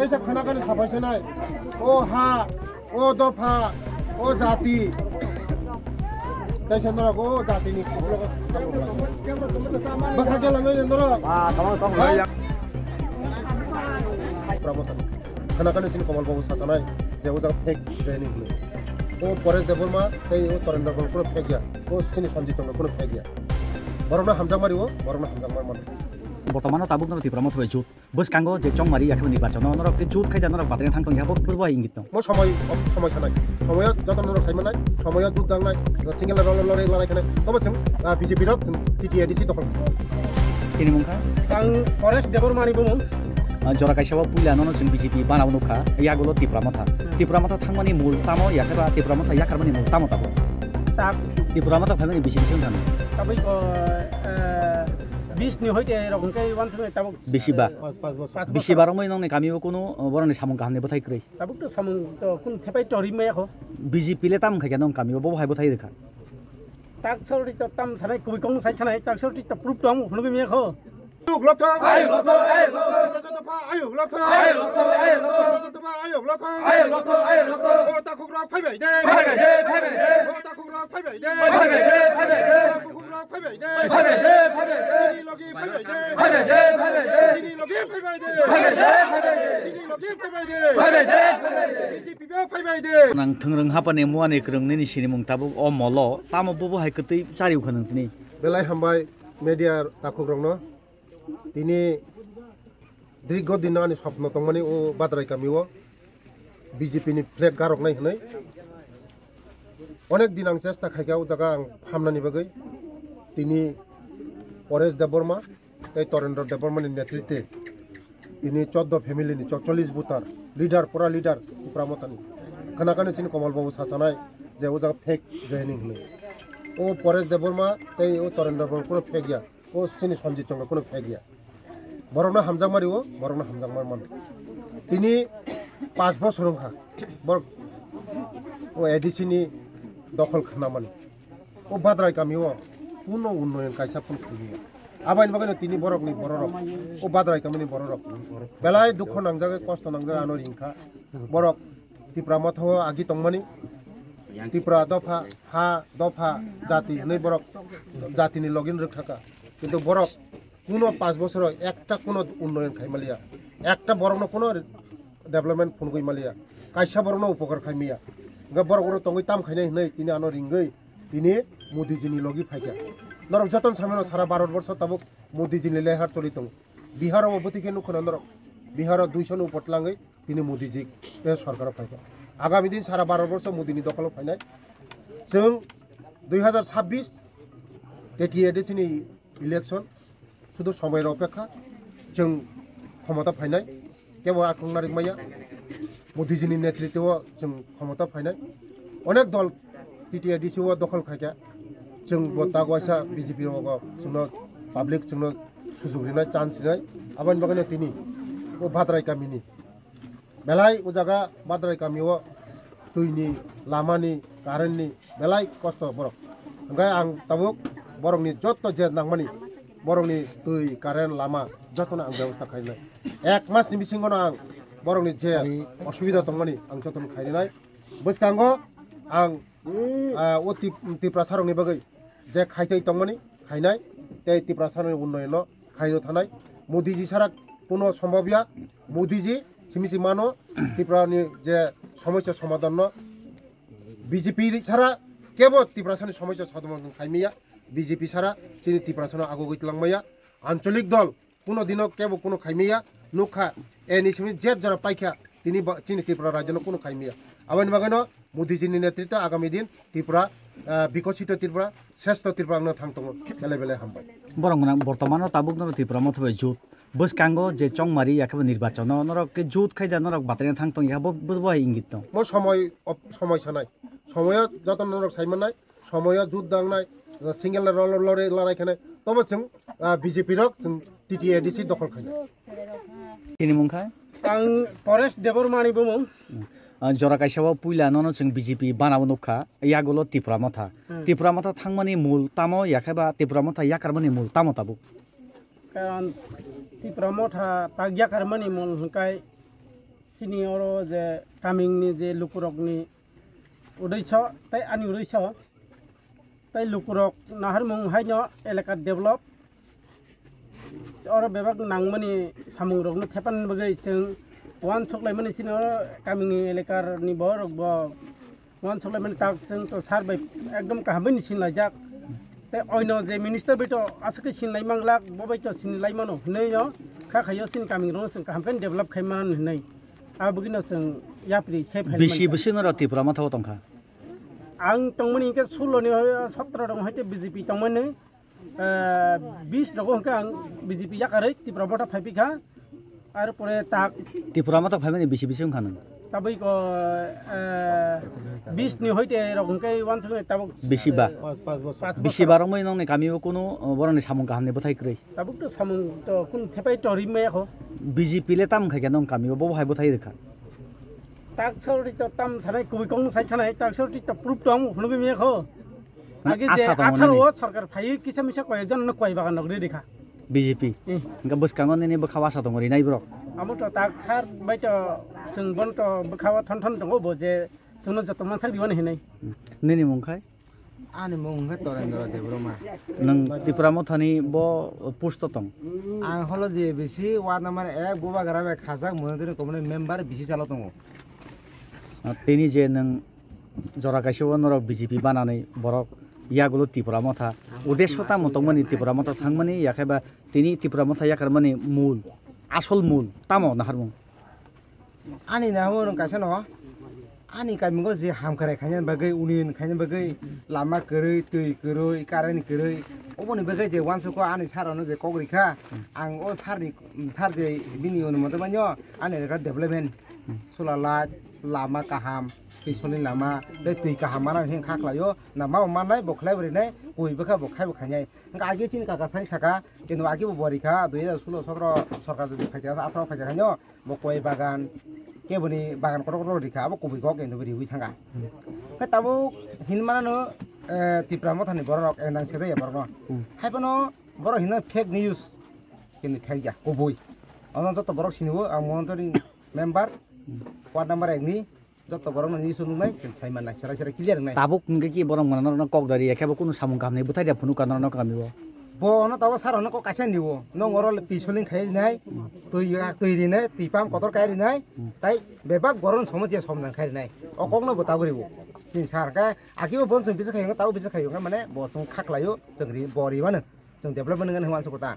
এই যে খানাখানি সাফাইছে নাই ও হা ও দফা ও জাতি তাই নরক ও জাতিনি বাখা গেলাম নরক খানাখানি চিনি কমল বাবু সাসানাই যে ও ফেক জয়নিং ও পরে দেবরমা এই ও তরেন্দ্র কোনো ফেক গিয়া ও চিনি সঞ্জিত কোনো ফেক গিয়া বরংনা হামজাং মারিও বরংনা হামজাং মার মানে বর্তমানে তাবুক নরক ত্রিপুরা মতো জুট বসকাঙ্গ যে চংমারি একেবারে নির্বাচন নরক জুট খাইদা নরক বাতিল থাকতো ইহাবো পূর্ব ইঙ্গিত মো সময় সানাই সময়ত যত নরক সাইমানাই সময়ত জুট দাংনাই সিঙ্গেল লড়াই লানাইখানে তবে जों বিজেপি রক টিটিএডিসি দখল তিনি মুখা आं फरेस्ट देबरमानि बुंमोन जरा काइसाव पुइलानो जों बिजेपि बानाव नुखा यागुलो टिप्रा माथा थांमानि मुल तामो याखेबा टिप्रा माथा याखारमानि मुल तामो ताबो ताक टिप्रा माथा फाइमानि बिसिमसिम थानो ताबैको 20 नि होइते रखनकै वानसुनै ताबो बिसिबार मै नंनि गामिबो कुनु बरनि सामु गाहने बथाइ क्रै ताबो त सामु कुन थेपाइ टरि मैखो बिजेपि ले ताम खाय नं गामिबो बहाय बथाइ रेखा ताक सौरि त ताम सानाय कुबिकं साइ सानाय ताक सौरि त प्रुफ दं हुनुबि मैखो nang thengreng hapane muane krengni ni sini mung tabu o molo tamo bobo hai ketei sariu khanang tini belai hambai media takugrongno তিনি দীর্ঘদিনানি স্বপ্ন তংমানি ও বাদরাই কামিও বিজেপিনি ফ্লেগ গারকনাই হनै অনেক দিন আং চেষ্টা খাইগাও জায়গা আং হামনানি বাগै তিনি পরেশ দেববর্মা এই তরেন্দ্র দেববর্মানি নেতৃত্বে তিনি 14 ফ্যামিলিনি 44 বুতার লিডার পুরা লিডার প্রামতানি খানাকানি চিনি কমল বাবু সাসানাই যে ও জায়গা ফেক জয়নিং হनै ও পরেশ দেববর্মা এই ও তরেন্দ্র দেববর্মা কোনো ফেক গিয়া ও চিনি সঞ্জিত চন্দ্র কোনো ফেক গিয়া বরংনা হামজাং মারিও বরংনা হামজাং মার মানে তিনি 5 বছর হা ও এডিসিনি দখল খানা মানে ও বাদরাই কামিও কোনো উন্নয়ন কাইসা ফোন খুঁজিয়া আবাইন বাগানে তিনি বরকনি বড়রক ও বাদরাই কামিনি বড়রক বেলায় দুঃখ নাংজাগে কষ্ট নাংজাগে আনো হিংখা বরক ত্রিপুরা মথ আগি তংমানি ত্রিপুরা দফা হা দফা জাতি नै বরক জাতিনি লগিন রক্ষাকা কিন্তু বরক কোনো 5 বছর একটা কোনো উন্নয়ন খাইমালিয়া একটা বরং কোনো ডেভেলপমেন্ট ফোন কইমালিয়া কাইসা বরং উপকার খাইমিয়া বরং তঙ্গই তাম খাইনাই হनै তিনি আনো রিঙ্গৈ তিনি মোদিজিনি লগি ফাইকা নরক যতন সামেনো সারা ভারতবর্ষ তাবুক মোদিজিনি লেহার চলি দं বিহার অবতিকে নুখনা নরক বিহার 200 উপটলাঙ্গৈ তিনি মোদিজি সরকার ফাইকা আগামী দিন সারা ভারতবর্ষ মোদিনি দখল ফাইনাই जों 2026 টিটিএডিসিনি ইলেকশন শুধু সময়ের অপেক্ষা जों ক্ষমতা ফাইনাই কেবল আক্রমণারিক মাইয়া মোদিজিনি নেতৃত্বে जों ক্ষমতা ফাইনাই অনেক দল টিটিএডিসি দখল খাইকা जों বতাগওয়াসা বিজেপি जोंनो পাবলিক जोंनो সুযোগ রিনাই চান্স রিনাই আবাইন বাগানে তিনি ও ভাদ্রাই কামিনি বেলাই ও জায়গা ভাদ্রাই কামিও दैनि लामानि कारेन्टनि बेलाय कस्त बरक ओंखाय आं ताबुक बरकनि जत्त जे नांमानि बरकनि दै कारेन्ट लामा जत्तनो आं बेबस्था खालामनाय एक मासनि बिसिङावनो आं बरकनि जे असुबिदा दंमानि आं जत्तनो खालामनाय बसकांगो आं ओ त्रिपुरा सारंनि बागै जे खायथाय दंमानि खायनाय ते त्रिपुरा सारंनि उन्नयनो खायनो थानाय मोदीजी सारा कोनो सम्भवया मोदीजी सिमिसि मानो त्रिपुरानि जे সমস্যা সমাধান বিজেপি ছাড়া কেবল ত্রিপুরাসানি সমস্যা সমাধান খাইমিয়া বিজেপি ছাড়া চিনি ত্রিপুরাসানি আগো গইতলাংমাইয়া আঞ্চলিক দল কোনো দিন কেবল কোনো খাইমিয়া নুখা এনি সিমি জেট যারা পাইখা তিনি চিনি ত্রিপুরা রাজ্যনো কোনো খাইমিয়া আবাইন বাগানো মোদিজিনি নেতৃত্বে আগামী দিন ত্রিপুরা বিকশিত ত্রিপুরা শ্রেষ্ঠ ত্রিপুরা থাকতো বেলে বেলে হামবাই বরং বর্তমানে তাবুক নর ত্রিপুরা মতো জুট বসকাঙ্গ যে চংমারি একেবারে নির্বাচন নরক জুট খাইদা নরক বাতিল থাকতো ইহাবো বুঝবো ইঙ্গিত দं মো সময় সানাই সময় যত নরক সাইমানাই সময় জুট দাংনাই সিঙ্গেল লড়াই লানাইখানে তবে जों বিজেপি রক जों টিটিএডিসি দখল খাইনাই তিনি মুখা आं फरेस्ट देबरमानि बुंमोन जरा काइसाव पुइलानो जों बिजेपि बानाव नुखा यागुलो टिप्रा माथा थांमानि मुल तामो याखेबा टिप्रा माथा याकारमानि मुल तामो ताबु कारण टिप्रा माथा ताग याकारमानि मुल हंकाय sini oro je coming ni je lukurok ni udaiso tai ani udaiso tai lukurok nahar mung haino elaka develop oro bebak nangmani samung rok no thepan bagai sing wan soklai mani sini oro coming ni elakar ni borok bo wan soklai mani tak sing to sar bai ekdom kahambani sin lajak tai oino je minister beto asake sin lai manglak bo bai to sin lai mano nei yo kha khayo sin coming ro sing kaham develop khaiman nei abugino sing yapri safe bisi bosono Tripura মাথাও tongkha ang tongmani ke 16 ni 17 dong haite BJP tongmani 20 dong ke ang BJP yakare Tripura bota phaipikha ar pore tak Tripura মাথা ফাইমানি বেশি বেশি খানো tabai ko 20 ni hoite rong ke wan sung tabuk বেশি বা 5 বছর বেশি বার মই নং গামিও কোনো বরনি সামং গাহামনি বথাই ক্রই tabuk to samung to kun thepai to rimai ko BJP লে তাম খাইকে নং গামিও বব হাই বথাই রেখা tak sorti to tam sanai kubi kong sai sanai tak sorti to proof to phunu mi ko age je 18 sarkar phai kisa misa ko ekjon no koi bagan nogri dekha BJP ইনকা বসকাঙ্গন নেনে বখাওয়া সাতং রি নাই ব্রক amo to tak sar bai to sung bon to bkhawa thon thon dong bo je sungno joto man sak diwan hinai নেনি মুংখাই Ani mong ha torendra debroma. নং ত্রিপুরা মাথানি ব পোস্ট তং Ang holo je bisi ward number 1 boba garabe khajak monodin komune member bisi chalo tongo. তিনি যে নং জরা গাইসেও নরক BJP বানাनै বরক ইয়াগুলো ত্রিপুরা মাথা উদ্দেশ্যতা মতমনি ত্রিপুরা মাথা থাংমানি ইয়াখাইবা তিনি ত্রিপুরা মাথা ইয়াকারমানি মূল আসল মূল তামো নাহারমু Ani na ho rong kaisa no. Ani kamingo je hamkare khanyan bagai unin khanyan bagai lama kerei tui keroi karani kerei. Oboni bagai je wansu ko ani sarono je kogrikha. Ang o sarni sar je bini on moto banyo ani ka development. Sola light lama kaham pisoni lama de tui kaham mana hen khaklayo na ma manai boklai bri nai koi baka bokhai bokhanyai. Nga age chin ka thai saka kenu age bo borikha 2016 17 সরকার যদি ফাইটা 18 ফাইটা খানো বকoi bagan keboni bagan kotor dikha abo kubi ko kendo beri wi thanga ka tabo hinmana no tipra mothani borok endang sedai borno haibano boro hinna fake news kini fake ja koboi onon to borok sinibo ang monitoring member ward number 1 ni joto borok ni sunu nai ken saiman na sera sera clear nai তাবুক নকে কি বরং মানানো ককদারি একেবা কোনো সামং গাহামনি বথাই দিয়া ফুনু কানানো কামিব bo no tawo sarono ko kaisa niwo no ngoro pisolin khai nai tui ri nai tipam kotor kai ri nai tai bebak goron somojia somnan khai ri nai okokno botagoribo tin sarka akibo bonsung bisa khai tawo bisa khai mane bosung khaklayo jengri bori mane jeng development ngan hwan sukota